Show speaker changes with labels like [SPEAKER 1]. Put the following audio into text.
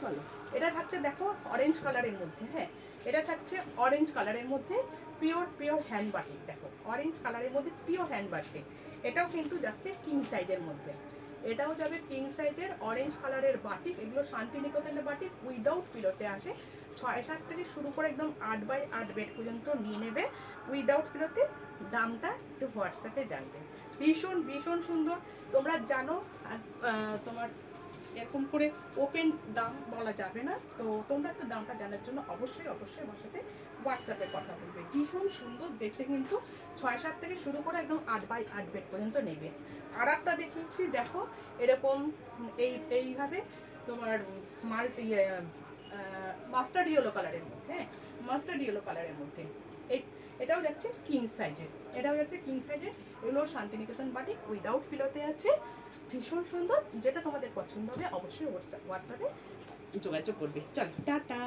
[SPEAKER 1] চলো, এটা থাকছে দেখো অরেঞ্জ কালারের মধ্যে। হ্যাঁ, এটা থাকছে অরেঞ্জ কালারের মধ্যে পিওর হ্যান্ড বাটিক। দেখো অরেঞ্জ কালারের মধ্যে পিওর হ্যান্ড বাটিক। এটাও কিন্তু যাচ্ছে কিং সাইজের মধ্যে, এটাও যাবে কিং সাইজের অরেঞ্জ কালারের বাটিক। এগুলো শান্তিনিকেতনের বাটিক উইদাউট পিলোতে আসে। 6-7 থেকে শুরু করে একদম 8x8 বেড পর্যন্ত নিয়ে নেবে উইদাউট পিলোতে। দামটা একটু হোয়াটসঅ্যাপে জানবে। ভীষণ ভীষণ সুন্দর। তোমরা জানো তোমার এরকম করে ওপেন দাম বলা যাবে না, তো তোমরা একটু দামটা জানার জন্য অবশ্যই আমার সাথে হোয়াটসঅ্যাপে কথা বলবে। ভীষণ সুন্দর দেখতে, কিন্তু 6-7 থেকে শুরু করে একদম 8x8 বেড পর্যন্ত নেবে। আর একটা দেখিয়েছি দেখো, এরকম এইভাবে তোমার মাল মাস্টার্ড ইয়েলো কালারের মধ্যে। হ্যাঁ, মাস্টার্ড ইয়েলো কালারের মধ্যে এটাও যাচ্ছে কিং সাইজের, এটাও যাচ্ছে কিং সাইজের। এগুলো শান্তিনিকেতন বাটিক উইদাউট পিলোতে আছে। ভীষণ সুন্দর, যেটা তোমাদের পছন্দ হবে অবশ্যই হোয়াটসঅ্যাপে যোগাযোগ করবে। চল টাটা।